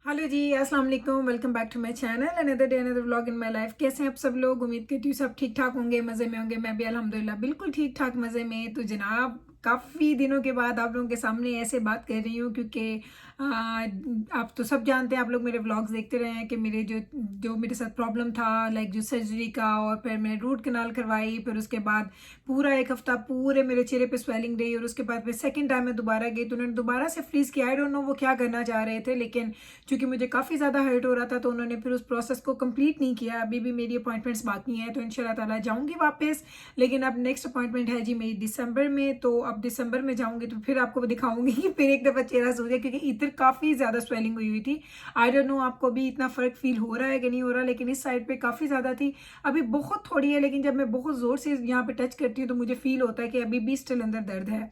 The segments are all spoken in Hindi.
हेलो जी, अस्सलाम वालेकुम। Welcome back to my channel. Another day another vlog in my life. कैसे हैं आप सब लोग? उम्मीद करती हूँ सब ठीक ठाक होंगे, मज़े में होंगे। मैं भी अल्हम्दुलिल्लाह बिल्कुल ठीक ठाक मज़े में। तो जनाब, काफ़ी दिनों के बाद आप लोगों के सामने ऐसे बात कर रही हूँ क्योंकि आप तो सब जानते हैं, आप लोग मेरे व्लॉग्स देखते रहे हैं कि मेरे जो जो मेरे साथ प्रॉब्लम था, लाइक जो सर्जरी का, और फिर मैंने रूट कनाल करवाई। फिर उसके बाद पूरा एक हफ्ता पूरे मेरे चेहरे पे स्वेलिंग रही, और उसके बाद फिर सेकंड टाइम मैं दोबारा गई तो उन्होंने दोबारा से फ्रीज किया। आई डोंट नो वो क्या करना चाह रहे थे, लेकिन क्योंकि मुझे काफ़ी ज़्यादा हर्ट हो रहा था तो उन्होंने फिर उस प्रोसेस को कंप्लीट नहीं किया। अभी भी मेरी अपॉइंटमेंट्स बाकी हैं, तो इंशाल्लाह ताला जाऊंगी वापस। लेकिन अब नेक्स्ट अपॉइंटमेंट है जी मेरी दिसंबर में, तो अब दिसंबर में जाऊंगी तो फिर आपको दिखाऊंगी कि फिर एक दफ़ा चेहरा सूझ गया, क्योंकि इधर काफ़ी ज़्यादा स्वेलिंग हुई थी। आई डोंट नो आपको भी इतना फ़र्क फील हो रहा है कि नहीं हो रहा, लेकिन इस साइड पे काफ़ी ज़्यादा थी। अभी बहुत थोड़ी है, लेकिन जब मैं बहुत ज़ोर से यहाँ पे टच करती हूँ तो मुझे फील होता है कि अभी भी स्टिल अंदर दर्द है।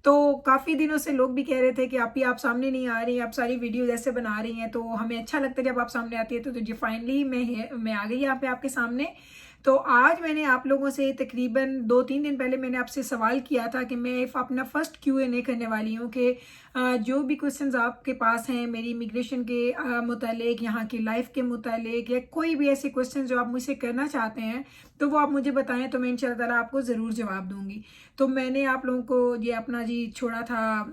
तो काफ़ी दिनों से लोग भी कह रहे थे कि आप सामने नहीं आ रही, आप सारी वीडियो ऐसे बना रही हैं, तो हमें अच्छा लगता है जब आप सामने आती है। तो जी फाइनली मैं आ गई यहाँ पे आपके सामने। तो आज मैंने आप लोगों से तकरीबन 2-3 दिन पहले मैंने आपसे सवाल किया था कि मैं अपना फर्स्ट Q&A करने वाली हूँ कि जो भी क्वेश्चंस आपके पास हैं मेरी इमिग्रेशन के मुतालिक, यहाँ की लाइफ के मुतालिक, या कोई भी ऐसे क्वेश्चन जो आप मुझसे करना चाहते हैं, तो वो आप मुझे बताएं, तो मैं इंशाल्लाह ताला आपको ज़रूर जवाब दूंगी। तो मैंने आप लोगों को ये अपना जी छोड़ा था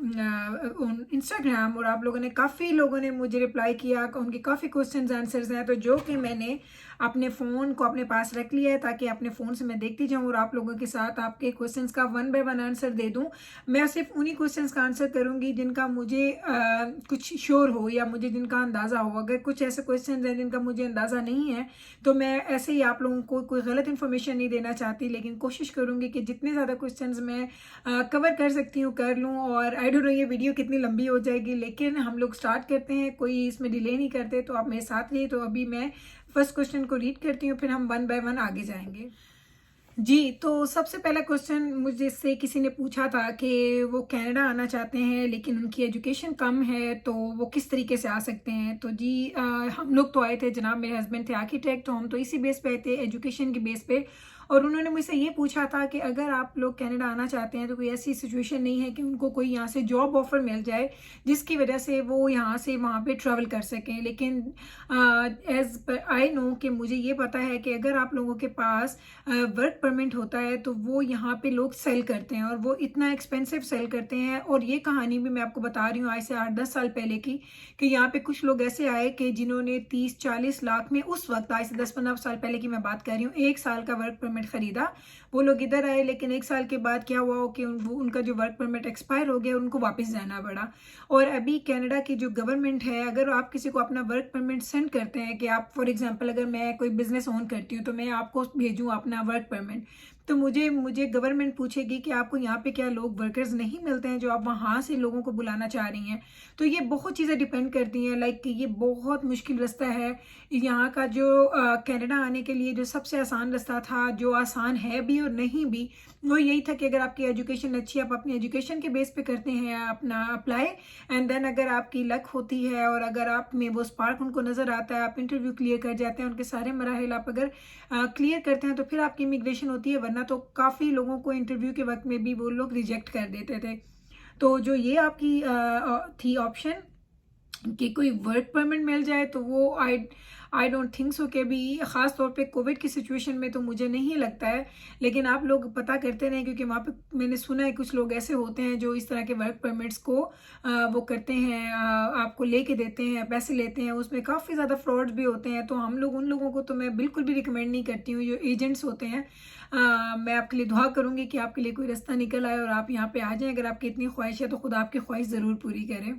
इंस्टाग्राम, और आप लोगों ने काफ़ी लोगों ने मुझे रिप्लाई किया, उनके काफ़ी क्वेश्चंस आंसर्स हैं, तो जो कि मैंने अपने फ़ोन को अपने पास रख लिया है ताकि अपने फ़ोन से मैं देखती जाऊँ और आप लोगों के साथ आपके क्वेश्चंस का वन बाय वन आंसर दे दूँ। मैं सिर्फ उन्हीं क्वेश्चंस का आंसर करूँगी जिनका मुझे कुछ श्योर हो या मुझे जिनका अंदाज़ा हो। अगर कुछ ऐसे क्वेश्चंस हैं जिनका मुझे अंदाज़ा नहीं है तो मैं ऐसे ही आप लोगों को कोई गलत इन्फॉर्मेशन नहीं देना चाहती, लेकिन कोशिश करूँगी कि जितने ज़्यादा क्वेश्चंस मैं कवर कर सकती हूँ कर लूँ। और आई डोंट नो ये वीडियो कितनी लंबी हो जाएगी, लेकिन हम लोग स्टार्ट करते हैं, कोई इसमें डिले नहीं करते, तो आप मेरे साथ रहिए। तो अभी मैं फर्स्ट क्वेश्चन को रीड करती हूँ, फिर हम वन बाय वन आगे जाएंगे। जी, तो सबसे पहला क्वेश्चन मुझे से किसी ने पूछा था कि वो कनाडा आना चाहते हैं लेकिन उनकी एजुकेशन कम है, तो वो किस तरीके से आ सकते हैं। तो जी हम लोग तो आए थे, जनाब मेरे हस्बैंड थे आर्किटेक्ट, तो हम तो इसी बेस पे आए थे, एजुकेशन के बेस पे। और उन्होंने मुझसे ये पूछा था कि अगर आप लोग कनाडा आना चाहते हैं तो कोई ऐसी सिचुएशन नहीं है कि उनको कोई यहाँ से जॉब ऑफर मिल जाए जिसकी वजह से वो यहाँ से वहाँ पे ट्रैवल कर सकें। लेकिन एज पर आई नो कि मुझे ये पता है कि अगर आप लोगों के पास वर्क परमिट होता है तो वो यहाँ पे लोग सेल करते हैं, और वो इतना एक्सपेंसिव सेल करते हैं। और ये कहानी भी मैं आपको बता रही हूँ आज से 8-10 साल पहले की, कि यहाँ पे कुछ लोग ऐसे आए कि जिन्होंने 30-40 लाख में, उस वक्त आज से 10-15 साल पहले की मैं बात कर रही हूँ, 1 साल का वर्क परमिट खरीदा। वो लोग इधर आए, लेकिन 1 साल के बाद क्या हुआ कि उनका जो वर्क परमिट एक्सपायर हो गया, उनको वापस जाना पड़ा। और अभी कनाडा की जो गवर्नमेंट है, अगर आप किसी को अपना वर्क परमिट सेंड करते हैं, कि आप फॉर एग्जांपल अगर मैं कोई बिजनेस ओन करती हूँ तो मैं आपको भेजूँ अपना वर्क परमिट, तो मुझे गवर्नमेंट पूछेगी कि आपको यहाँ पे क्या लोग वर्कर्स नहीं मिलते हैं जो आप वहाँ से लोगों को बुलाना चाह रही हैं। तो ये बहुत चीज़ें डिपेंड करती हैं, लाइक ये बहुत मुश्किल रास्ता है यहाँ का। जो कनाडा आने के लिए जो सबसे आसान रास्ता था, जो आसान है भी और नहीं भी, वो यही था कि अगर आपकी एजुकेशन अच्छी है, आप अपनी एजुकेशन के बेस पे करते हैं अपना अप्लाई, एंड देन अगर आपकी लक होती है और अगर आप में वो स्पार्क उनको नज़र आता है, आप इंटरव्यू क्लियर कर जाते हैं, उनके सारे मराहिल आप अगर क्लियर करते हैं, तो फिर आपकी इमिग्रेशन होती है। वरना तो काफ़ी लोगों को इंटरव्यू के वक्त में भी वो लोग रिजेक्ट कर देते थे। तो जो ये आपकी थी ऑप्शन कि कोई वर्क परमिट मिल जाए, तो वो आई डोंट थिंक सो कि अभी ख़ास तौर पे कोविड की सिचुएशन में तो मुझे नहीं लगता है। लेकिन आप लोग पता करते रहें, क्योंकि वहाँ पे मैंने सुना है कुछ लोग ऐसे होते हैं जो इस तरह के वर्क परमिट्स को वो करते हैं, आपको लेके देते हैं, पैसे लेते हैं, उसमें काफ़ी ज़्यादा फ्रॉड्स भी होते हैं। तो हम लोग उन लोगों को तो मैं बिल्कुल भी रिकमेंड नहीं करती हूँ जो एजेंट्स होते हैं। मैं आपके लिए दुआ करूँगी कि आपके लिए कोई रास्ता निकल आए और आप यहाँ पे आ जाएं। अगर आपकी इतनी ख्वाहिश है तो खुदा आपकी ख्वाहिश ज़रूर पूरी करें।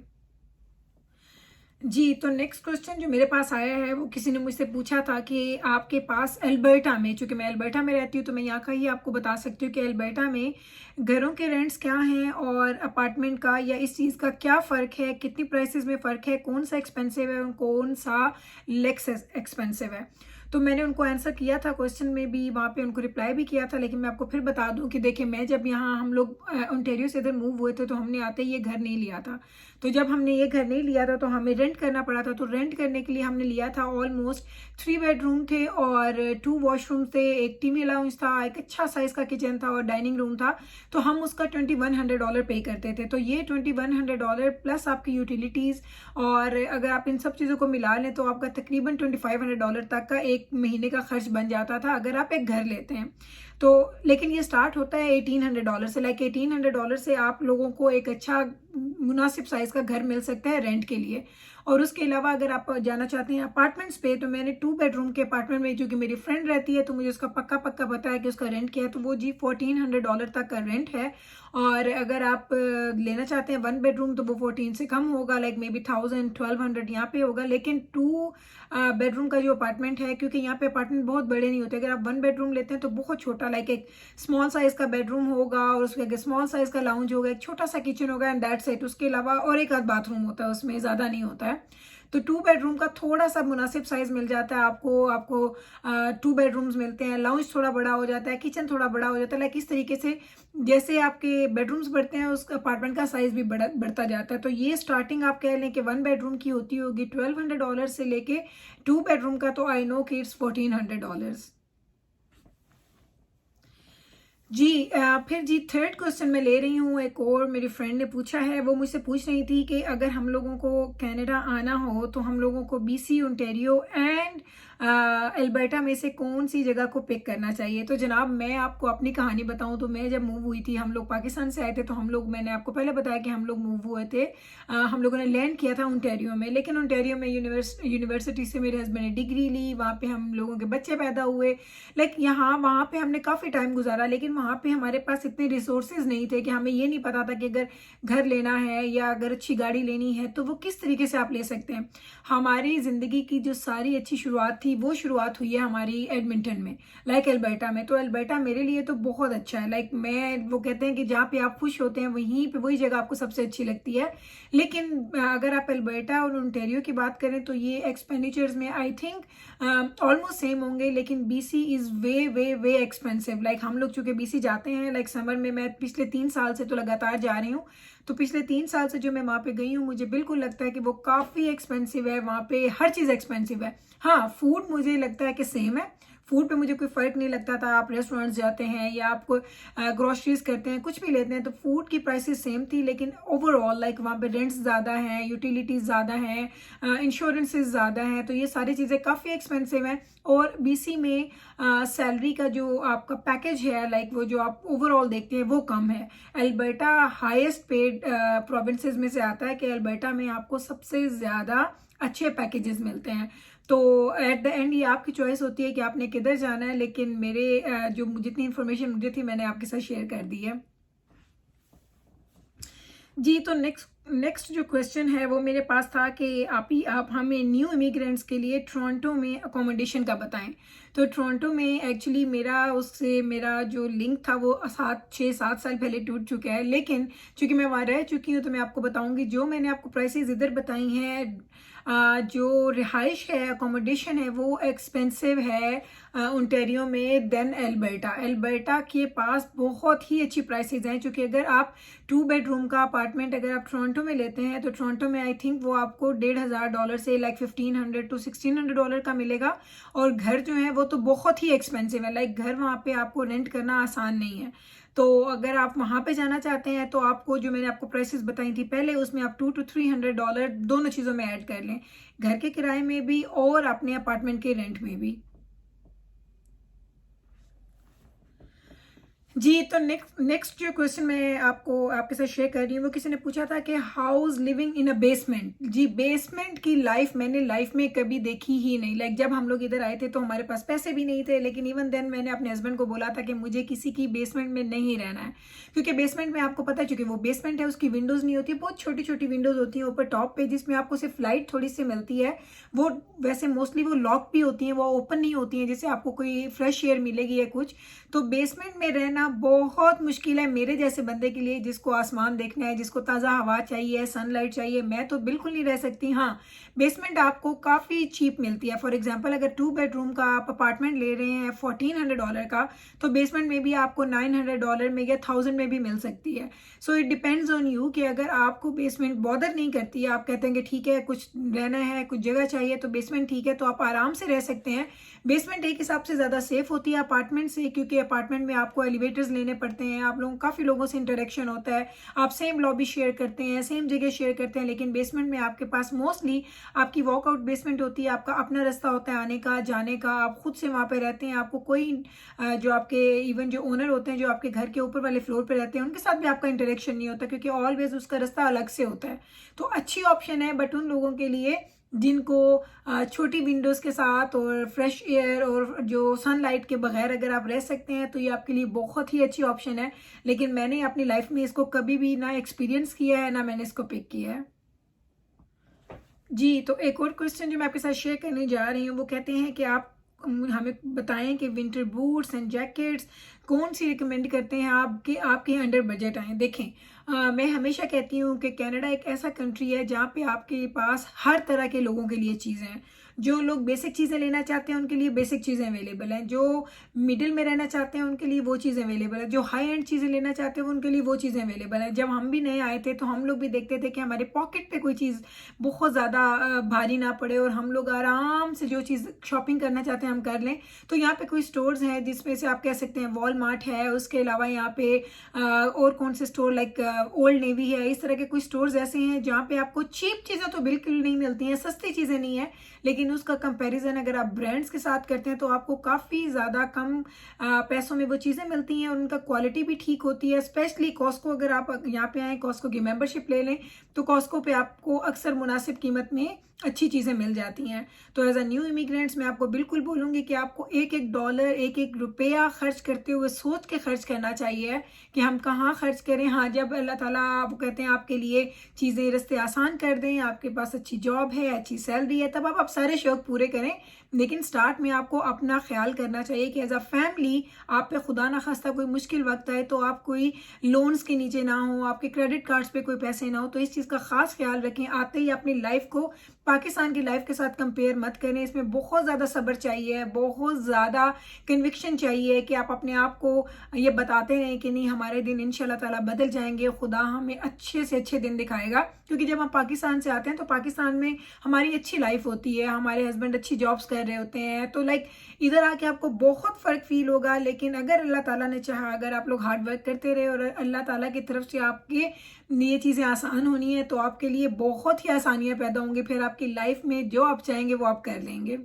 जी, तो नेक्स्ट क्वेश्चन जो मेरे पास आया है, वो किसी ने मुझसे पूछा था कि आपके पास अल्बर्टा में, चूँकि मैं अल्बर्टा में रहती हूँ तो मैं यहाँ का ही आपको बता सकती हूँ कि अल्बर्टा में घरों के रेंट्स क्या हैं और अपार्टमेंट का या इस चीज़ का क्या फ़र्क है, कितनी प्राइसेस में फ़र्क है, कौन सा एक्सपेंसिव है और कौन सा लेक्स एक्सपेंसिव है। तो मैंने उनको आंसर किया था क्वेश्चन में भी, वहाँ पे उनको रिप्लाई भी किया था। लेकिन मैं आपको फिर बता दूं कि देखिए, मैं जब यहाँ हम लोग ओंटारियो से इधर मूव हुए थे तो हमने आते ही ये घर नहीं लिया था। तो जब हमने ये घर नहीं लिया था तो हमें रेंट करना पड़ा था। तो रेंट करने के लिए हमने लिया था ऑलमोस्ट 3 बेडरूम थे और 2 वॉशरूम थे, एक टीवी लाउंज था, एक अच्छा साइज का किचन था और डाइनिंग रूम था। तो हम उसका $2100 पे करते थे। तो ये $2100 प्लस आपकी यूटिलिटीज़, और अगर आप इन सब चीज़ों को मिला लें तो आपका तकरीबन $2500 तक का एक महीने का खर्च बन जाता था अगर आप एक घर लेते हैं तो। लेकिन ये स्टार्ट होता है $1800 से। लाइक $1800 से आप लोगों को एक अच्छा मुनासिब साइज़ का घर मिल सकता है रेंट के लिए। और उसके अलावा अगर आप जाना चाहते हैं अपार्टमेंट्स पे, तो मैंने 2 बेडरूम के अपार्टमेंट में, जो कि मेरी फ्रेंड रहती है तो मुझे उसका पक्का पता है कि उसका रेंट क्या है, तो वो जी $1400 तक का रेंट है। और अगर आप लेना चाहते हैं 1 बेडरूम तो वो 14 से कम होगा, लाइक मे बी 1000-1200 यहाँ पे होगा। लेकिन 2 बेडरूम का जो अपार्टमेंट है, क्योंकि यहाँ पे अपार्टमेंट बहुत बड़े नहीं होते, अगर आप 1 बेडरूम लेते हैं तो बहुत छोटा, लाइक एक स्मॉल साइज का बेडरूम होगा और उसके आगे स्मॉल साइज का लाउंज होगा, एक छोटा सा किचन होगा एंड दैट्स इट। उसके अलावा और एक आध बाथरूम होता है, उसमें ज़्यादा नहीं होता है। तो 2 बेडरूम का थोड़ा सा मुनासिब साइज मिल जाता है आपको 2 बेडरूम्स मिलते हैं, लाउंज थोड़ा बड़ा हो जाता है, किचन थोड़ा बड़ा हो जाता है। लाइक इस तरीके से जैसे आपके बेडरूम्स बढ़ते हैं उस अपार्टमेंट का साइज भी बढ़ता जाता है। तो ये स्टार्टिंग आप कह लें कि 1 बेडरूम की होती होगी $1200 से लेके 2 बेडरूम का तो आई नो कि इट्स $1400 जी। फिर जी थर्ड क्वेश्चन मैं ले रही हूँ, एक और मेरी फ्रेंड ने पूछा है। वो मुझसे पूछ रही थी कि अगर हम लोगों को कनाडा आना हो तो हम लोगों को BC, ओंटारियो एंड अल्बर्टा में से कौन सी जगह को पिक करना चाहिए। तो जनाब, मैं आपको अपनी कहानी बताऊं तो मैं जब मूव हुई थी, हम लोग पाकिस्तान से आए थे, तो मैंने आपको पहले बताया कि हम लोग मूव हुए थे। हम लोगों ने लैंड किया था ओंटारियो में, लेकिन ओंटारियो में यूनिवर्सिटी से मेरे हस्बैंड ने डिग्री ली, वहाँ पे हम लोगों के बच्चे पैदा हुए। लाइक वहाँ पे हमने काफ़ी टाइम गुजारा, लेकिन वहाँ पे हमारे पास इतने रिसोर्सेज नहीं थे कि हमें ये नहीं पता था कि अगर घर लेना है या अगर अच्छी गाड़ी लेनी है तो वो किस तरीके से आप ले सकते हैं। हमारी ज़िंदगी की जो सारी अच्छी शुरुआत थी वो शुरुआत हुई है हमारी एडमिंटन में, लाइक अल्बर्टा में। तो अल्बर्टा मेरे लिए तो बहुत अच्छा है। लाइक वो कहते हैं कि जहाँ पे आप खुश होते हैं वहीं पे वही जगह आपको सबसे अच्छी लगती है। लेकिन अगर आप अल्बर्टा और ओंटारियो की बात करें तो ये एक्सपेंडिचर्स में आई थिंक ऑलमोस्ट सेम होंगे, लेकिन BC is way way way expensive. Like हम लोग चूँकि BC जाते हैं, लाइक समर में, मैं पिछले 3 साल से तो लगातार जा रही हूँ, तो पिछले 3 साल से जो मैं वहाँ पे गई हूँ मुझे बिल्कुल लगता है कि वो काफ़ी एक्सपेंसिव है। वहाँ पे हर चीज़ एक्सपेंसिव है। हाँ, फूड मुझे लगता है कि सेम है, फूड पे मुझे कोई फ़र्क नहीं लगता था। आप रेस्टोरेंट्स जाते हैं या आपको ग्रोसरीज करते हैं, कुछ भी लेते हैं, तो फूड की प्राइसेस सेम थी। लेकिन ओवरऑल लाइक वहाँ पे रेंट्स ज़्यादा हैं, यूटिलिटीज़ ज़्यादा हैं, इंश्योरेंसेस ज़्यादा हैं, तो ये सारी चीज़ें काफ़ी एक्सपेंसिव हैं। और BC में सैलरी का जो आपका पैकेज है, लाइक वो जो आप ओवरऑल देखते हैं वो कम है। अल्बर्टा हाईएस्ट पेड प्रोविंसेस में से आता है कि अल्बर्टा में आपको सबसे ज़्यादा अच्छे पैकेजेस मिलते हैं। तो एट द एंड ये आपकी चॉइस होती है कि आपने किधर जाना है। लेकिन मेरे जो जितनी इन्फॉर्मेशन मुझे थी मैंने आपके साथ शेयर कर दी है जी। तो नेक्स्ट जो क्वेश्चन है वो मेरे पास था कि आप हमें न्यू इमिग्रेंट्स के लिए टोरंटो में अकोमोडेशन का बताएं। तो टोरंटो में एक्चुअली मेरा जो लिंक था वो 6-7 साल पहले टूट चुका है। लेकिन चूंकि मैं वहाँ रह चुकी हूँ तो मैं आपको बताऊंगी, जो मैंने आपको प्राइसेस इधर बताई हैं, जो रिहाइश है, अकोमोडेशन है, वो एक्सपेंसिव है ओंटारियो में देन अल्बर्टा के पास बहुत ही अच्छी प्राइसेस हैं। क्योंकि अगर आप 2 बेडरूम का अपार्टमेंट अगर आप टोरंटो में लेते हैं तो टोरंटो में आई थिंक वो आपको $1500 से लाइक $1500-1600 का मिलेगा। और घर जो है वो तो बहुत ही एक्सपेंसिव है। लाइक घर वहाँ पे आपको रेंट करना आसान नहीं है। तो अगर आप वहाँ पे जाना चाहते हैं तो आपको जो मैंने आपको प्राइसेस बताई थी पहले, उसमें आप $200-300 दोनों चीज़ों में ऐड कर लें, घर के किराए में भी और अपने अपार्टमेंट के रेंट में भी जी। तो नेक्स्ट जो क्वेश्चन मैं आपके साथ शेयर कर रही हूँ, वो किसी ने पूछा था कि how's living in a basement. जी, बेसमेंट की लाइफ मैंने लाइफ में कभी देखी ही नहीं। लाइक जब हम लोग इधर आए थे तो हमारे पास पैसे भी नहीं थे, लेकिन इवन देन मैंने अपने हस्बैंड को बोला था कि मुझे किसी की बेसमेंट में नहीं रहना है। क्योंकि बेसमेंट में आपको पता है, चूंकि वो बेसमेंट है उसकी विंडोज़ नहीं होती, बहुत छोटी छोटी विंडोज़ होती हैं ऊपर टॉप पे, जिसमें आपको सिर्फ लाइट थोड़ी सी मिलती है। वो वैसे मोस्टली वो लॉक भी होती हैं, वो ओपन नहीं होती हैं, जिससे आपको कोई फ्रेश एयर मिलेगी या कुछ। तो बेसमेंट में रहना बहुत मुश्किल है मेरे जैसे बंदे के लिए, जिसको आसमान देखना है, जिसको ताज़ा हवा चाहिए, सनलाइट चाहिए। मैं तो बिल्कुल नहीं रह सकती। हाँ, बेसमेंट आपको काफ़ी चीप मिलती है। फॉर एग्जांपल अगर 2 बेडरूम का आप अपार्टमेंट ले रहे हैं $1400 का, तो बेसमेंट में भी आपको $900 में या 1000 में भी मिल सकती है। So it depends on you कि अगर आपको बेसमेंट बॉदर नहीं करती है, आप कहते हैं कि ठीक है कुछ रहना है, कुछ जगह चाहिए, तो बेसमेंट ठीक है, तो आप आराम से रह सकते हैं। बेसमेंट एक हिसाब से ज़्यादा सेफ होती है अपार्टमेंट से, क्योंकि अपार्टमेंट में आपको एलिवेटर्स लेने पड़ते हैं, आप लोगों काफ़ी लोगों से इंटरेक्शन होता है, आप सेम लॉबी शेयर करते हैं, सेम जगह शेयर करते हैं। लेकिन बेसमेंट में आपके पास मोस्टली आपकी वॉकआउट बेसमेंट होती है, आपका अपना रास्ता होता है आने का जाने का, आप खुद से वहाँ पे रहते हैं। आपको कोई जो आपके इवन जो ओनर होते हैं, जो आपके घर के ऊपर वाले फ्लोर पे रहते हैं, उनके साथ भी आपका इंटरेक्शन नहीं होता, क्योंकि ऑलवेज उसका रास्ता अलग से होता है। तो अच्छी ऑप्शन है, बट उन लोगों के लिए जिनको छोटी विंडोज़ के साथ और फ्रेश एयर और जो सनलाइट के बगैर अगर आप रह सकते हैं, तो ये आपके लिए बहुत ही अच्छी ऑप्शन है। लेकिन मैंने अपनी लाइफ में इसको कभी भी ना एक्सपीरियंस किया है, ना मैंने इसको पिक किया है। जी, तो एक और क्वेश्चन जो मैं आपके साथ शेयर करने जा रही हूँ, वो कहते हैं कि आप हमें बताएं कि विंटर बूट्स एंड जैकेट्स कौन सी रिकमेंड करते हैं आपके आपके अंडर बजट आए। देखें, मैं हमेशा कहती हूँ कि कनाडा एक ऐसा कंट्री है जहाँ पे आपके पास हर तरह के लोगों के लिए चीज़ें हैं। जो लोग बेसिक चीज़ें लेना चाहते हैं उनके लिए बेसिक चीज़ें अवेलेबल हैं, जो मिडिल में रहना चाहते हैं उनके लिए वो चीज़ें अवेलेबल है, जो हाई एंड चीज़ें लेना चाहते हैं उनके लिए वो चीज़ें अवेलेबल हैं। जब हम भी नए आए थे तो हम लोग भी देखते थे कि हमारे पॉकेट पे कोई चीज़ बहुत ज़्यादा भारी ना पड़े और हम लोग आराम से जो चीज़ शॉपिंग करना चाहते हैं हम कर लें। तो यहाँ पे कोई स्टोर्स हैं जिसमें से आप कह सकते हैं वॉलमार्ट है, उसके अलावा यहाँ पे और कौन से स्टोर लाइक ओल्ड नेवी है, इस तरह के कुछ स्टोर्स ऐसे हैं जहाँ पे आपको चीप चीज़ें तो बिल्कुल नहीं मिलती हैं, सस्ती चीज़ें नहीं है, लेकिन उसका कंपैरिजन अगर आप ब्रांड्स के साथ करते हैं तो आपको काफ़ी ज़्यादा कम पैसों में वो चीज़ें मिलती हैं और उनका क्वालिटी भी ठीक होती है। स्पेशली कॉस्को, अगर आप यहाँ पे आएँ, कॉस्को की मेंबरशिप ले लें, तो कॉस्को पे आपको अक्सर मुनासिब कीमत में अच्छी चीज़ें मिल जाती हैं। तो एज अ न्यू इमिग्रेंट्स मैं आपको बिल्कुल बोलूँगी कि आपको एक एक डॉलर, एक एक रुपया खर्च करते हुए सोच के खर्च करना चाहिए कि हम कहाँ खर्च करें। हाँ, जब अल्लाह ताला आप कहते हैं आपके लिए चीज़ें रास्ते आसान कर दें, आपके पास अच्छी जॉब है, अच्छी सैलरी है, तब आप सारे शौक पूरे करें। लेकिन स्टार्ट में आपको अपना ख्याल करना चाहिए कि एज अ फैमिली आप पे खुदा ना खास्ता कोई मुश्किल वक्त आए तो आप कोई लोन्स के नीचे ना हो, आपके क्रेडिट कार्ड्स पे कोई पैसे ना हो। तो इस चीज़ का खास ख्याल रखें। आते ही अपनी लाइफ को पाकिस्तान की लाइफ के साथ कंपेयर मत करें। इसमें बहुत ज़्यादा सब्र चाहिए, बहुत ज़्यादा कन्विक्शन चाहिए कि आप अपने आप को ये बताते रहें कि नहीं, हमारे दिन इंशाल्लाह ताला बदल जाएंगे, खुदा हमें अच्छे से अच्छे दिन दिखाएगा। क्योंकि जब हम पाकिस्तान से आते हैं तो पाकिस्तान में हमारी अच्छी लाइफ होती है, हमारे हस्बैंड अच्छी जॉब्स कर रहे होते हैं, तो लाइक इधर आके आपको बहुत फ़र्क फील होगा। लेकिन अगर अल्लाह ताला ने चाहा, अगर आप लोग हार्ड वर्क करते रहे और अल्लाह ताला की तरफ से आपके ये चीज़ें आसान होनी है, तो आपके लिए बहुत ही आसानियाँ पैदा होंगी। फिर आपकी लाइफ में जो आप चाहेंगे वो आप कर लेंगे।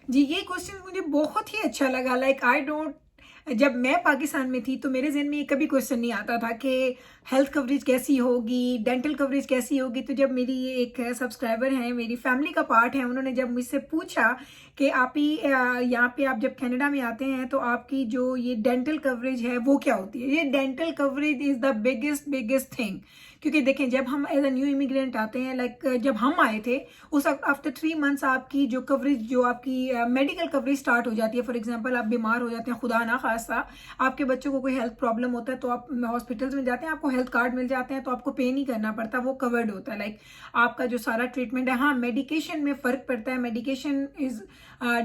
जी, ये क्वेश्चन मुझे बहुत ही अच्छा लगा। लाइक आई डोंट, जब मैं पाकिस्तान में थी तो मेरे ज़हन में ये कभी क्वेश्चन नहीं आता था कि हेल्थ कवरेज कैसी होगी, डेंटल कवरेज कैसी होगी। तो जब मेरी ये एक सब्सक्राइबर हैं, मेरी फैमिली का पार्ट है, उन्होंने जब मुझसे पूछा कि आप ही यहाँ पे आप जब कनाडा में आते हैं तो आपकी जो ये डेंटल कवरेज है वो क्या होती है। ये dental coverage is the biggest thing. क्योंकि देखें, जब हम एज अ न्यू इमिग्रेंट आते हैं, लाइक जब हम आए थे उस आफ्टर 3 मंथ्स आपकी जो कवरेज, जो आपकी मेडिकल कवरेज स्टार्ट हो जाती है। फॉर एग्जांपल आप बीमार हो जाते हैं, खुदा ना खास्ता आपके बच्चों को कोई हेल्थ प्रॉब्लम होता है, तो आप हॉस्पिटल्स में जाते हैं, आपको हेल्थ कार्ड मिल जाते हैं, तो आपको पे नहीं करना पड़ता, वो कवर्ड होता है। लाइक आपका जो सारा ट्रीटमेंट है। हाँ, मेडिकेशन में फ़र्क पड़ता है, medication is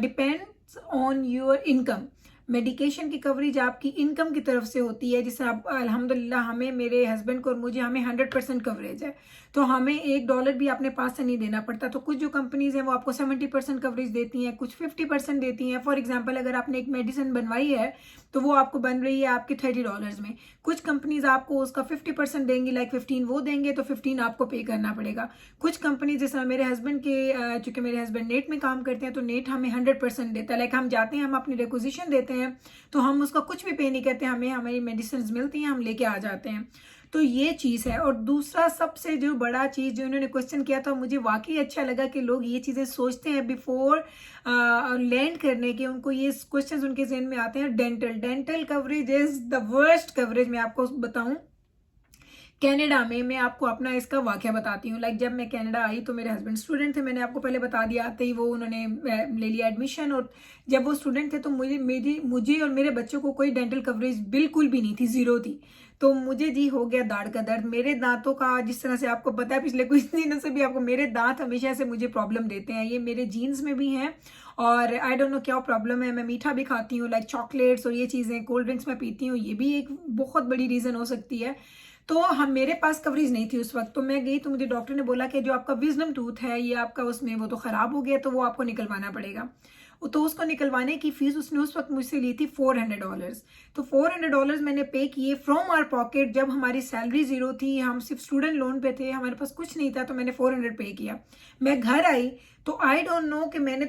depends on your income. Medication की कवरेज आपकी इनकम की तरफ से होती है। जिससे आप अल्हम्दुलिल्लाह, हमें, मेरे हस्बैंड को और मुझे, हमें 100% कवरेज है, तो हमें $1 भी अपने पास से नहीं देना पड़ता। तो कुछ जो कंपनीज हैं वो आपको 70% कवरेज देती हैं, कुछ 50% देती हैं। फॉर एग्जांपल अगर आपने एक मेडिसिन बनवाई है तो वो आपको बन रही है आपके $30 में। कुछ कंपनीज आपको उसका 50% देंगी, लाइक 15 वो देंगे तो 15 आपको पे करना पड़ेगा। कुछ कंपनीज, जैसे मेरे हस्बैंड के, चूँकि मेरे हस्बैंड नेट में काम करते हैं, तो नेट हमें 100% देता है। लाइक हम जाते हैं, हम अपनी रिक्विजिशन देते हैं, तो हम उसका कुछ भी पे नहीं करते, हमें हमारी मेडिसिन मिलती हैं, हम लेके आ जाते हैं। तो ये चीज़ है। और दूसरा सबसे जो बड़ा चीज़ जो इन्होंने क्वेश्चन किया था, मुझे वाकई अच्छा लगा कि लोग ये चीज़ें सोचते हैं बिफोर लैंड करने के, उनको ये क्वेश्चंस उनके जहन में आते हैं। Dental coverage is the worst coverage. मैं आपको बताऊं कनाडा में मैं आपको अपना इसका वाक़या बताती हूँ। लाइक जब मैं कनाडा आई तो मेरे हस्बैंड स्टूडेंट थे, मैंने आपको पहले बता दिया, आते ही वो उन्होंने ले लिया एडमिशन। और जब वो स्टूडेंट थे तो मुझे और मेरे बच्चों को कोई डेंटल कवरेज बिल्कुल भी नहीं थी, ज़ीरो थी। तो मुझे जी हो गया दाढ़ का दर्द, मेरे दांतों का, जिस तरह से आपको पता है पिछले कुछ दिनों से भी आपको, मेरे दांत हमेशा से मुझे प्रॉब्लम देते हैं, ये मेरे जीन्स में भी हैं। और आई डोंट नो क्या प्रॉब्लम है। मैं मीठा भी खाती हूँ, लाइक चॉकलेट्स और ये चीज़ें, कोल्ड ड्रिंक्स मैं पीती हूँ, ये भी एक बहुत बड़ी रीज़न हो सकती है। तो हम, मेरे पास कवरेज नहीं थी उस वक्त। तो मैं गई तो मुझे डॉक्टर ने बोला कि जो आपका विजडम टूथ है ये आपका उसमें वो तो ख़राब हो गया, तो वो आपको निकलवाना पड़ेगा। तो उसको निकलवाने की फ़ीस उसने उस वक्त मुझसे ली थी $400। तो $400 मैंने पे किए फ्रॉम आवर पॉकेट। जब हमारी सैलरी ज़ीरो थी, हम सिर्फ स्टूडेंट लोन पे थे, हमारे पास कुछ नहीं था, तो मैंने 400 पे किया। मैं घर आई तो आई डोंट नो कि मैंने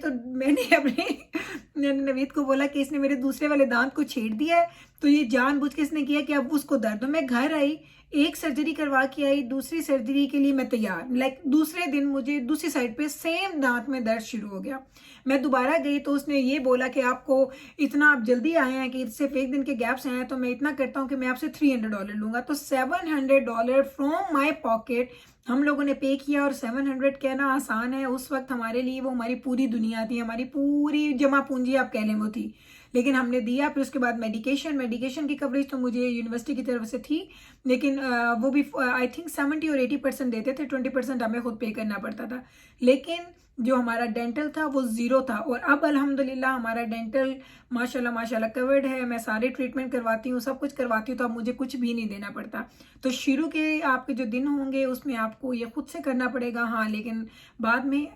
अपने नवीद को बोला कि इसने मेरे दूसरे वाले दांत को छेड़ दिया है, तो ये जानबूझ के इसने किया कि अब उसको दर्द हो। मैं घर आई, एक सर्जरी करवा के आई, दूसरी सर्जरी के लिए मैं तैयार, लाइक दूसरे दिन मुझे दूसरी साइड पे सेम दांत में दर्द शुरू हो गया। मैं दोबारा गई तो उसने ये बोला कि आपको इतना, आप जल्दी आए हैं कि सिर्फ एक दिन के गैप से आए हैं, तो मैं इतना करता हूँ कि मैं आपसे $300 लूंगा। तो $700 फ्रॉम माई पॉकेट हम लोगों ने पे किया। और 700 कहना आसान है, उस वक्त हमारे लिए वो हमारी पूरी दुनिया थी, हमारी पूरी जमा पूंजी आप कह लें वो थी। लेकिन हमने दिया। फिर उसके बाद मेडिकेशन की कवरेज तो मुझे यूनिवर्सिटी की तरफ से थी, लेकिन वो भी आई थिंक 70 और 80% देते थे, 20% हमें खुद पे करना पड़ता था। लेकिन जो हमारा डेंटल था वो ज़ीरो था। और अब अल्हम्दुलिल्लाह हमारा डेंटल माशाल्लाह कवर्ड है। मैं सारे ट्रीटमेंट करवाती हूँ, सब कुछ करवाती हूँ, तो अब मुझे कुछ भी नहीं देना पड़ता। तो शुरू के आपके जो दिन होंगे उसमें आपको ये खुद से करना पड़ेगा, हाँ, लेकिन बाद में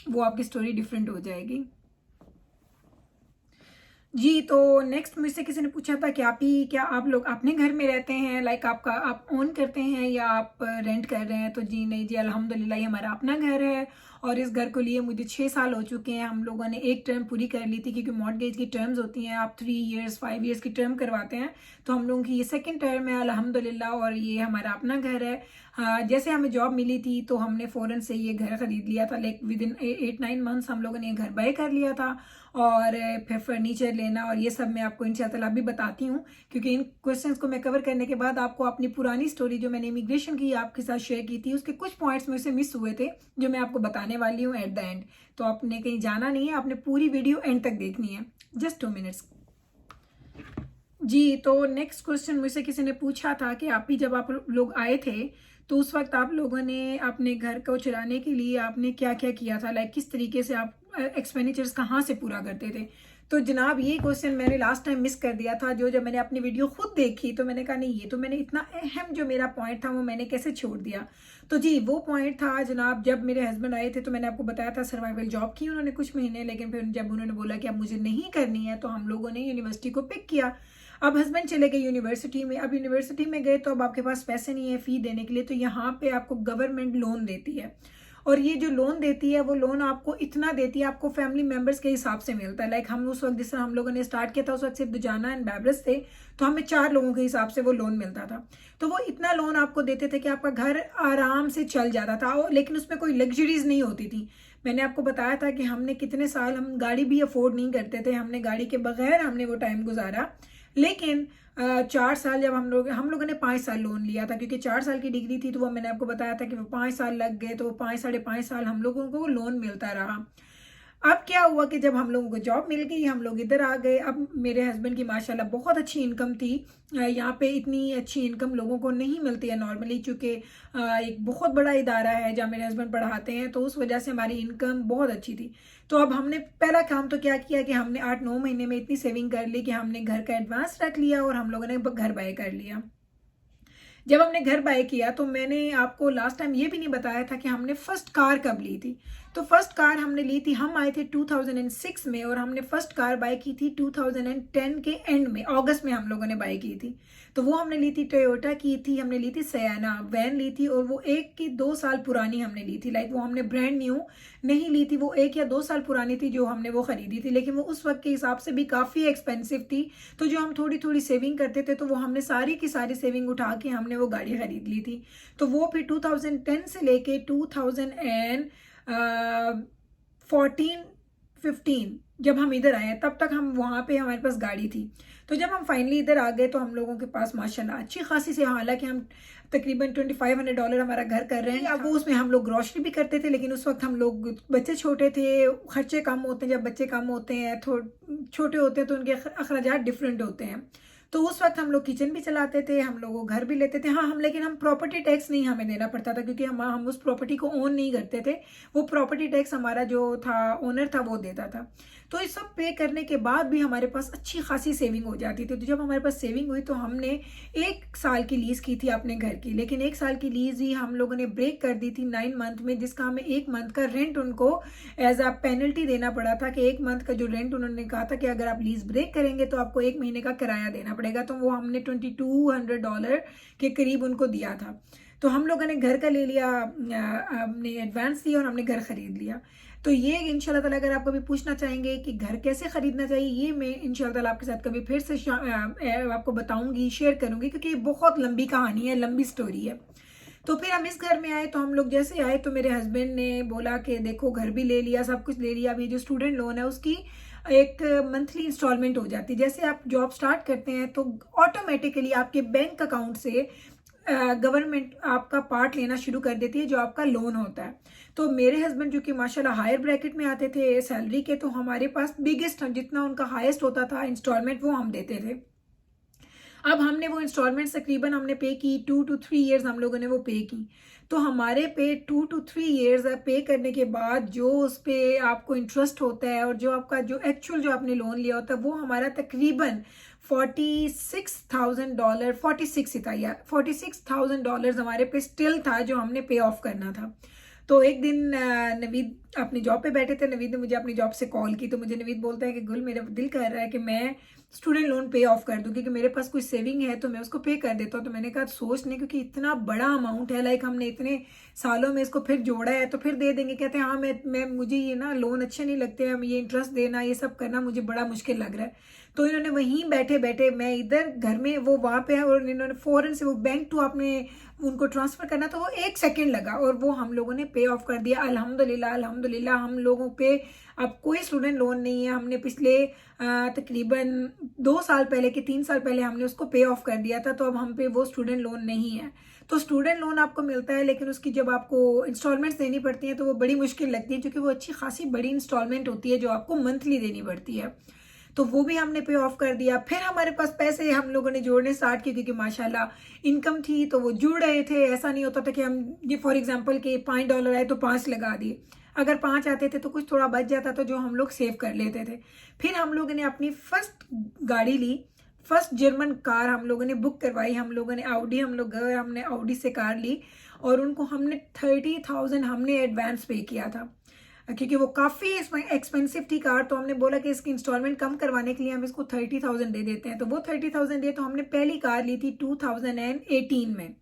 वो आपकी स्टोरी डिफरेंट हो जाएगी। जी, तो नेक्स्ट मुझसे किसी ने पूछा था कि क्या आप लोग अपने घर में रहते हैं, लाइक आपका आप ओन करते हैं या आप रेंट कर रहे हैं? तो जी नहीं जी, अल्हम्दुलिल्लाह ये हमारा अपना घर है। और इस घर को लिए मुझे 6 साल हो चुके हैं। हम लोगों ने एक टर्म पूरी कर ली थी, क्योंकि मॉर्टगेज की टर्म्स होती हैं, आप 3 इयर्स 5 इयर्स की टर्म करवाते हैं। तो हम लोगों की ये सेकंड टर्म है अल्हम्दुलिल्लाह, और ये हमारा अपना घर है। हाँ, जैसे हमें जॉब मिली थी तो हमने फ़ौरन से ये घर ख़रीद लिया था, लाइक विद इन 8-9 मंथ्स हम लोगों ने ये घर बाय कर लिया था। और फिर फर्नीचर लेना और ये सब मैं आपको इंशाअल्लाह भी बताती हूँ, क्योंकि इन क्वेश्चंस को मैं कवर करने के बाद आपको अपनी पुरानी स्टोरी जो मैंने इमिग्रेशन की आपके साथ शेयर की थी, उसके कुछ पॉइंट्स मुझसे मिस हुए थे जो मैं आपको बताने वाली हूँ एट द एंड। तो आपने कहीं जाना नहीं है, आपने पूरी वीडियो एंड तक देखनी है, जस्ट 2 मिनट्स। जी, तो नेक्स्ट क्वेश्चन मुझसे किसी ने पूछा था कि आप भी जब आप लोग आए थे तो उस वक्त आप लोगों ने अपने घर को चलाने के लिए आपने क्या क्या किया था, लाइक किस तरीके से आप एक्सपेंडिचर्स कहाँ से पूरा करते थे? तो जनाब ये क्वेश्चन मैंने लास्ट टाइम मिस कर दिया था। जब मैंने अपनी वीडियो खुद देखी तो मैंने कहा नहीं, ये तो मैंने इतना अहम जो मेरा पॉइंट था वो मैंने कैसे छोड़ दिया। तो जी वो पॉइंट था जनाब, जब मेरे हस्बैंड आए थे तो मैंने आपको बताया था सर्वाइवल जॉब की उन्होंने कुछ महीने, लेकिन फिर जब उन्होंने बोला कि अब मुझे नहीं करनी है तो हम लोगों ने यूनिवर्सिटी को पिक किया। अब हस्बैंड चले गए यूनिवर्सिटी में। अब यूनिवर्सिटी में गए तो अब आपके पास पैसे नहीं है फ़ी देने के लिए, तो यहाँ पे आपको गवर्नमेंट लोन देती है। और ये जो लोन देती है वो लोन आपको इतना देती है, आपको फैमिली मेंबर्स के हिसाब से मिलता है। लाइक हम उस वक्त, जिस तरह हम लोगों ने स्टार्ट किया था उस वक्त सिर्फ दुजाना एंड बैबरस थे, तो हमें 4 लोगों के हिसाब से वो लोन मिलता था। तो वो इतना लोन आपको देते थे कि आपका घर आराम से चल जाता था, लेकिन उसमें कोई लग्जरीज नहीं होती थी। मैंने आपको बताया था कि हमने कितने साल, हम गाड़ी भी अफोर्ड नहीं करते थे, हमने गाड़ी के बगैर हमने वो टाइम गुजारा। लेकिन 4 साल जब हम लोगों ने 5 साल लोन लिया था, क्योंकि 4 साल की डिग्री थी, तो वो मैंने आपको बताया था कि वो 5 साल लग गए, तो 5 साढ़े 5 साल हम लोगों को लोन मिलता रहा। अब क्या हुआ कि जब हम लोगों को जॉब मिल गई, हम लोग इधर आ गए। अब मेरे हस्बैंड की माशाल्लाह बहुत अच्छी इनकम थी। यहाँ पे इतनी अच्छी इनकम लोगों को नहीं मिलती है नॉर्मली, चूँकि एक बहुत बड़ा इदारा है जहाँ मेरे हस्बैंड पढ़ाते हैं, तो उस वजह से हमारी इनकम बहुत अच्छी थी। तो अब हमने पहला काम तो क्या किया कि हमने 8-9 महीने में इतनी सेविंग कर ली कि हमने घर का एडवांस रख लिया और हम लोगों ने घर बाय कर लिया। जब हमने घर बाय किया तो मैंने आपको लास्ट टाइम ये भी नहीं बताया था कि हमने फर्स्ट कार कब ली थी। तो फर्स्ट कार हमने ली थी, हम आए थे 2006 में, और हमने फर्स्ट कार बाय की थी 2010 के एंड में, अगस्त में हम लोगों ने बाय की थी। तो वो हमने ली थी टोयोटा की थी, हमने ली थी सयाना वैन ली थी, और वो 1 की 2 साल पुरानी हमने ली थी। लाइक वो हमने ब्रांड न्यू नहीं ली थी, वो 1 या 2 साल पुरानी थी जो हमने वो खरीदी थी, लेकिन वो उस वक्त के हिसाब से भी काफ़ी एक्सपेंसिव थी। तो जो हम थोड़ी थोड़ी सेविंग करते थे, तो वो हमने सारी की सारी सेविंग उठा के हमने वो गाड़ी खरीद ली थी। तो वो फिर 2010 से लेके 2014 2015 जब हम इधर आए तब तक हम वहाँ पे हमारे पास गाड़ी थी। तो जब हम फाइनली इधर आ गए तो हम लोगों के पास माशाल्लाह अच्छी खासी से, हालांकि हम तकरीबन $2500 हमारा घर कर रहे हैं। अब वो उसमें हम लोग ग्रॉसरी भी करते थे, लेकिन उस वक्त हम लोग बच्चे छोटे थे, खर्चे कम होते हैं। जब बच्चे कम होते हैं, छोटे होते हैं, तो उनके अखराजात डिफरेंट होते हैं। तो उस वक्त हम लोग किचन भी चलाते थे, हम लोग वो घर भी लेते थे। हाँ, लेकिन हम प्रॉपर्टी टैक्स नहीं हमें देना पड़ता था, क्योंकि हम उस प्रॉपर्टी को ओन नहीं करते थे। वो प्रॉपर्टी टैक्स हमारा जो था ओनर था वो देता था। तो ये सब पे करने के बाद भी हमारे पास अच्छी खासी सेविंग हो जाती थी। तो जब हमारे पास सेविंग हुई तो हमने 1 साल की लीज़ की थी अपने घर की, लेकिन 1 साल की लीज़ ही हम लोगों ने ब्रेक कर दी थी 9 मंथ में, जिसका हमें 1 मंथ का रेंट उनको एज अ पेनल्टी देना पड़ा था। कि 1 मंथ का जो रेंट उन्होंने कहा था कि अगर आप लीज़ ब्रेक करेंगे तो आपको 1 महीने का किराया देना पड़ेगा। तो वो हमने $2200 के करीब उनको दिया था। तो हम लोगों ने घर का ले लिया, हमने एडवांस दिया और हमने घर खरीद लिया। तो ये इंशाल्लाह ताला अगर आप कभी पूछना चाहेंगे कि घर कैसे ख़रीदना चाहिए, ये मैं इंशाल्लाह ताला आपके साथ कभी फिर से आपको बताऊंगी, शेयर करूंगी, क्योंकि ये बहुत लंबी कहानी है, लंबी स्टोरी है। तो फिर हम इस घर में आए। तो हम लोग जैसे आए तो मेरे हस्बैंड ने बोला कि देखो घर भी ले लिया, सब कुछ ले लिया, अभी जो स्टूडेंट लोन है उसकी एक मंथली इंस्टॉलमेंट हो जाती है। जैसे आप जॉब स्टार्ट करते हैं तो ऑटोमेटिकली आपके बैंक अकाउंट से गवर्नमेंट आपका पार्ट लेना शुरू कर देती है, जो आपका लोन होता है। तो मेरे हस्बैंड जो कि माशाल्लाह हायर ब्रैकेट में आते थे सैलरी के, तो हमारे पास बिगेस्ट जितना उनका हाईएस्ट होता था इंस्टॉलमेंट वो हम देते थे। अब हमने वो इंस्टॉलमेंट तकरीबन हमने पे की 2 to 3 ईयर्स हम लोगों ने वो पे की। तो हमारे पे 2 to 3 ईयर्स पे करने के बाद जो उस पर आपको इंटरेस्ट होता है और जो आपका जो एक्चुअल जो आपने लोन लिया होता है वो हमारा तकरीबन $46,000, 46 ही था यार, $46,000 हमारे पे स्टिल था जो हमने पे ऑफ करना था। तो एक दिन नवीद अपनी जॉब पे बैठे थे, नवीद ने मुझे अपनी जॉब से कॉल की। तो मुझे नवीद बोलता है कि गुल मेरा दिल कर रहा है कि मैं स्टूडेंट लोन पे ऑफ कर दूं, क्योंकि मेरे पास कोई सेविंग है तो मैं उसको पे कर देता हूँ। तो मैंने कहा सोच नहीं, क्योंकि इतना बड़ा अमाउंट है, लाइक हमने इतने सालों में इसको फिर जोड़ा है तो फिर दे देंगे। कहते हैं हाँ मैं मुझे ये ना लोन अच्छे नहीं लगते हैं, ये इंटरेस्ट देना ये सब करना मुझे बड़ा मुश्किल लग रहा है। तो इन्होंने वहीं बैठे बैठे, मैं इधर घर में वो वहाँ पे है, और इन्होंने फ़ौरन से वो बैंक टू आपने उनको ट्रांसफ़र करना, तो वो 1 सेकेंड लगा और वो हम लोगों ने पे ऑफ कर दिया। अल्हम्दुलिल्लाह अल्हम्दुलिल्लाह हम लोगों पे अब कोई स्टूडेंट लोन नहीं है। हमने पिछले तकरीबन 2 साल पहले कि 3 साल पहले हमने उसको पे ऑफ कर दिया था। तो अब हम पे वो स्टूडेंट लोन नहीं है। तो स्टूडेंट लोन आपको मिलता है, लेकिन उसकी जब आपको इंस्टॉलमेंट्स देनी पड़ती हैं तो वो बड़ी मुश्किल लगती है, क्योंकि वो अच्छी खासी बड़ी इंस्टॉलमेंट होती है जो आपको मंथली देनी पड़ती है। तो वो भी हमने पे ऑफ कर दिया। फिर हमारे पास पैसे हम लोगों ने जोड़ने स्टार्ट किए, क्योंकि माशाल्लाह इनकम थी तो वो जुड़ रहे थे। ऐसा नहीं होता था कि हम ये फॉर एग्जांपल कि $5 आए तो 5 लगा दिए। अगर 5 आते थे तो कुछ थोड़ा बच जाता था जो हम लोग सेव कर लेते थे। फिर हम लोगों ने अपनी फर्स्ट गाड़ी ली, फर्स्ट जर्मन कार हम लोगों ने बुक करवाई। हम लोगों ने ऑडी, हम लोग गए, हमने ऑडी से कार ली और उनको हमने 30,000 हमने एडवांस पे किया था, क्योंकि वो काफ़ी एक्सपेंसिव थी कार। तो हमने बोला कि इसकी इंस्टॉलमेंट कम करवाने के लिए हम इसको 30,000 दे देते हैं। तो वो 30,000 दिए। तो हमने पहली कार ली थी 2018 में।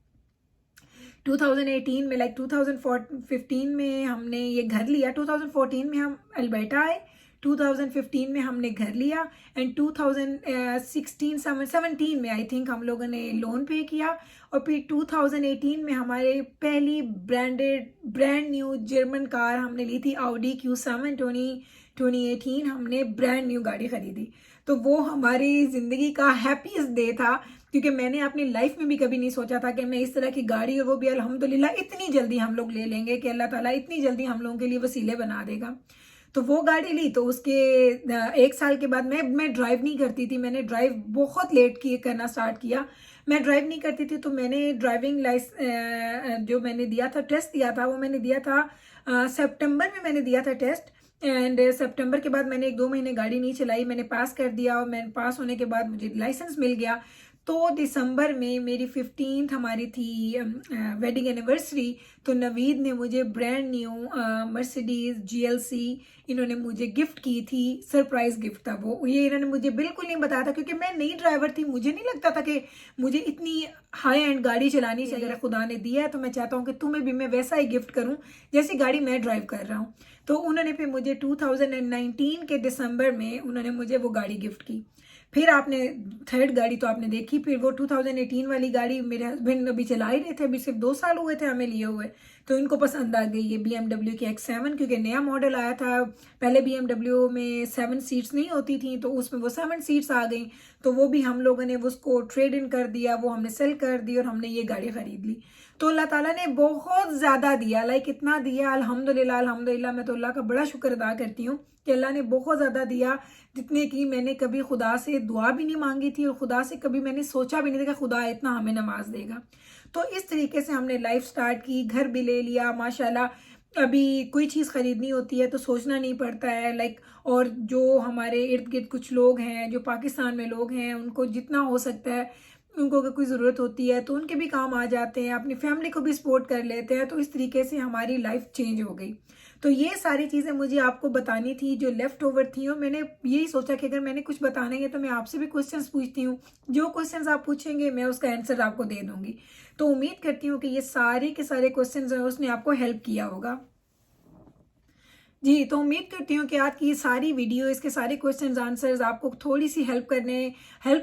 2018 में लाइक 2015 में हमने ये घर लिया। 2014 में हम अल्बर्टा आए, 2015 में हमने घर लिया एंड 2017 में आई थिंक हम लोगों ने लोन पे किया। और फिर 2018 में हमारे पहली ब्रांड न्यू जर्मन कार हमने ली थी, ऑडी Q7 2018 हमने ब्रांड न्यू गाड़ी खरीदी। तो वो हमारी ज़िंदगी का हैप्पीएस्ट डे था, क्योंकि मैंने अपनी लाइफ में भी कभी नहीं सोचा था कि मैं इस तरह की गाड़ी, और वो भी अल्हम्दुलिल्लाह इतनी जल्दी हम लोग ले लेंगे कि अल्लाह ताला इतनी जल्दी हम लोगों के लिए वसीले बना देगा। तो वो गाड़ी ली। तो उसके 1 साल के बाद मैं ड्राइव नहीं करती थी। मैंने ड्राइव बहुत लेट करना स्टार्ट किया। मैं ड्राइव नहीं करती थी, तो मैंने ड्राइविंग जो मैंने दिया था, टेस्ट दिया था, वो मैंने दिया था सितंबर में मैंने दिया था टेस्ट। एंड सितंबर के बाद मैंने 1-2 महीने गाड़ी नहीं चलाई, मैंने पास कर दिया। और मैं पास होने के बाद मुझे लाइसेंस मिल गया। तो दिसंबर में मेरी 15th हमारी थी वेडिंग एनिवर्सरी। तो नवीद ने मुझे ब्रांड न्यू मर्सिडीज GLC इन्होंने मुझे गिफ्ट की थी। सरप्राइज गिफ्ट था वो, ये इन्होंने मुझे बिल्कुल नहीं बताया था, क्योंकि मैं नई ड्राइवर थी। मुझे नहीं लगता था कि मुझे इतनी हाई एंड गाड़ी चलानी चाहिए। अगर खुदा ने दिया है तो मैं चाहता हूँ कि तुम्हें भी मैं वैसा ही गिफ्ट करूँ जैसी गाड़ी मैं ड्राइव कर रहा हूँ। तो उन्होंने फिर मुझे 2019 के दिसंबर में उन्होंने मुझे वो गाड़ी गिफ्ट की। फिर आपने थर्ड गाड़ी तो आपने देखी। फिर वो 2018 वाली गाड़ी मेरे हस्बैंड अभी चला ही रहे थे, अभी सिर्फ 2 साल हुए थे हमें लिए हुए। तो इनको पसंद आ गई ये BMW की X7, क्योंकि नया मॉडल आया था। पहले BMW में 7 सीट्स नहीं होती थी, तो उसमें वो 7 सीट्स आ गई, तो वो भी हम लोगों ने उसको ट्रेड इन कर दिया, वो हमने सेल कर दी और हमने ये गाड़ी ख़रीद ली। तो अल्लाह ताला ने बहुत ज़्यादा दिया, लाइक इतना दिया, अल्हम्दुलिल्लाह अल्हम्दुलिल्लाह। मैं तो अल्लाह का बड़ा शुक्र अदा करती हूँ कि अल्लाह ने बहुत ज़्यादा दिया, जितने की मैंने कभी खुदा से दुआ भी नहीं मांगी थी और खुदा से कभी मैंने सोचा भी नहीं था कि खुदा इतना हमें नवाज देगा। तो इस तरीके से हमने लाइफ स्टार्ट की, घर भी ले लिया माशाल्लाह। अभी कोई चीज़ ख़रीदनी होती है तो सोचना नहीं पड़ता है, लाइक। और जो हमारे इर्द गिर्द कुछ लोग हैं जो पाकिस्तान में लोग हैं, उनको जितना हो सकता है, उनको अगर कोई ज़रूरत होती है तो उनके भी काम आ जाते हैं, अपनी फैमिली को भी सपोर्ट कर लेते हैं। तो इस तरीके से हमारी लाइफ चेंज हो गई। तो ये सारी चीज़ें मुझे आपको बतानी थी जो लेफ़्ट ओवर थी, और मैंने यही सोचा कि अगर मैंने कुछ बताना है तो मैं आपसे भी क्वेश्चंस पूछती हूँ। जो क्वेश्चंस आप पूछेंगे मैं उसका आंसर आपको दे दूँगी। तो उम्मीद करती हूँ कि ये सारे के सारे क्वेश्चंस हैं उसने आपको हेल्प किया होगा। जी, तो उम्मीद करती हूँ कि आज की ये सारी वीडियो, इसके सारे क्वेश्चंस आंसर्स आपको थोड़ी सी हेल्प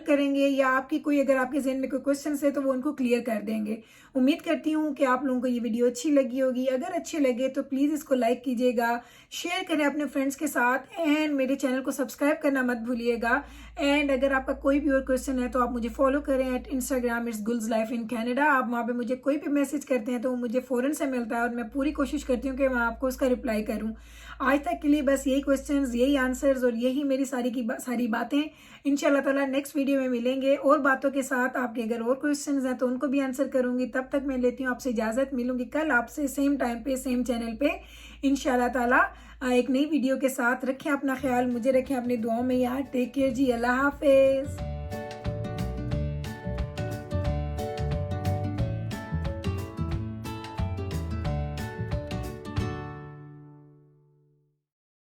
करेंगे, या आपकी कोई, अगर आपके ज़हन में कोई क्वेश्चंस है तो वो उनको क्लियर कर देंगे। उम्मीद करती हूँ कि आप लोगों को ये वीडियो अच्छी लगी होगी। अगर अच्छी लगे तो प्लीज़ इसको लाइक कीजिएगा, शेयर करें अपने फ्रेंड्स के साथ, एंड मेरे चैनल को सब्सक्राइब करना मत भूलिएगा। एंड अगर आपका कोई भी और क्वेश्चन है तो आप मुझे फॉलो करें at Instagram, it's Gul's life in Canada. आप वहाँ पे मुझे कोई भी मैसेज करते हैं तो वो मुझे फ़ौरन से मिलता है और मैं पूरी कोशिश करती हूँ कि मैं आपको उसका रिप्लाई करूँ। आज तक के लिए बस यही क्वेश्चंस, यही आंसर्स और यही मेरी सारी बातें। इंशाल्लाह ताला नेक्स्ट वीडियो में मिलेंगे और बातों के साथ। आपके अगर और क्वेश्चंस हैं तो उनको भी आंसर करूँगी। तब तक मैं लेती हूँ आपसे इजाज़त, मिलूंगी कल आपसे सेम टाइम पे सेम चैनल पे इंशाल्लाह ताला एक नई वीडियो के साथ। रखें अपना ख्याल, मुझे रखें अपनी दुआओं में याद। टेक केयर जी, अल्लाह हाफिज़।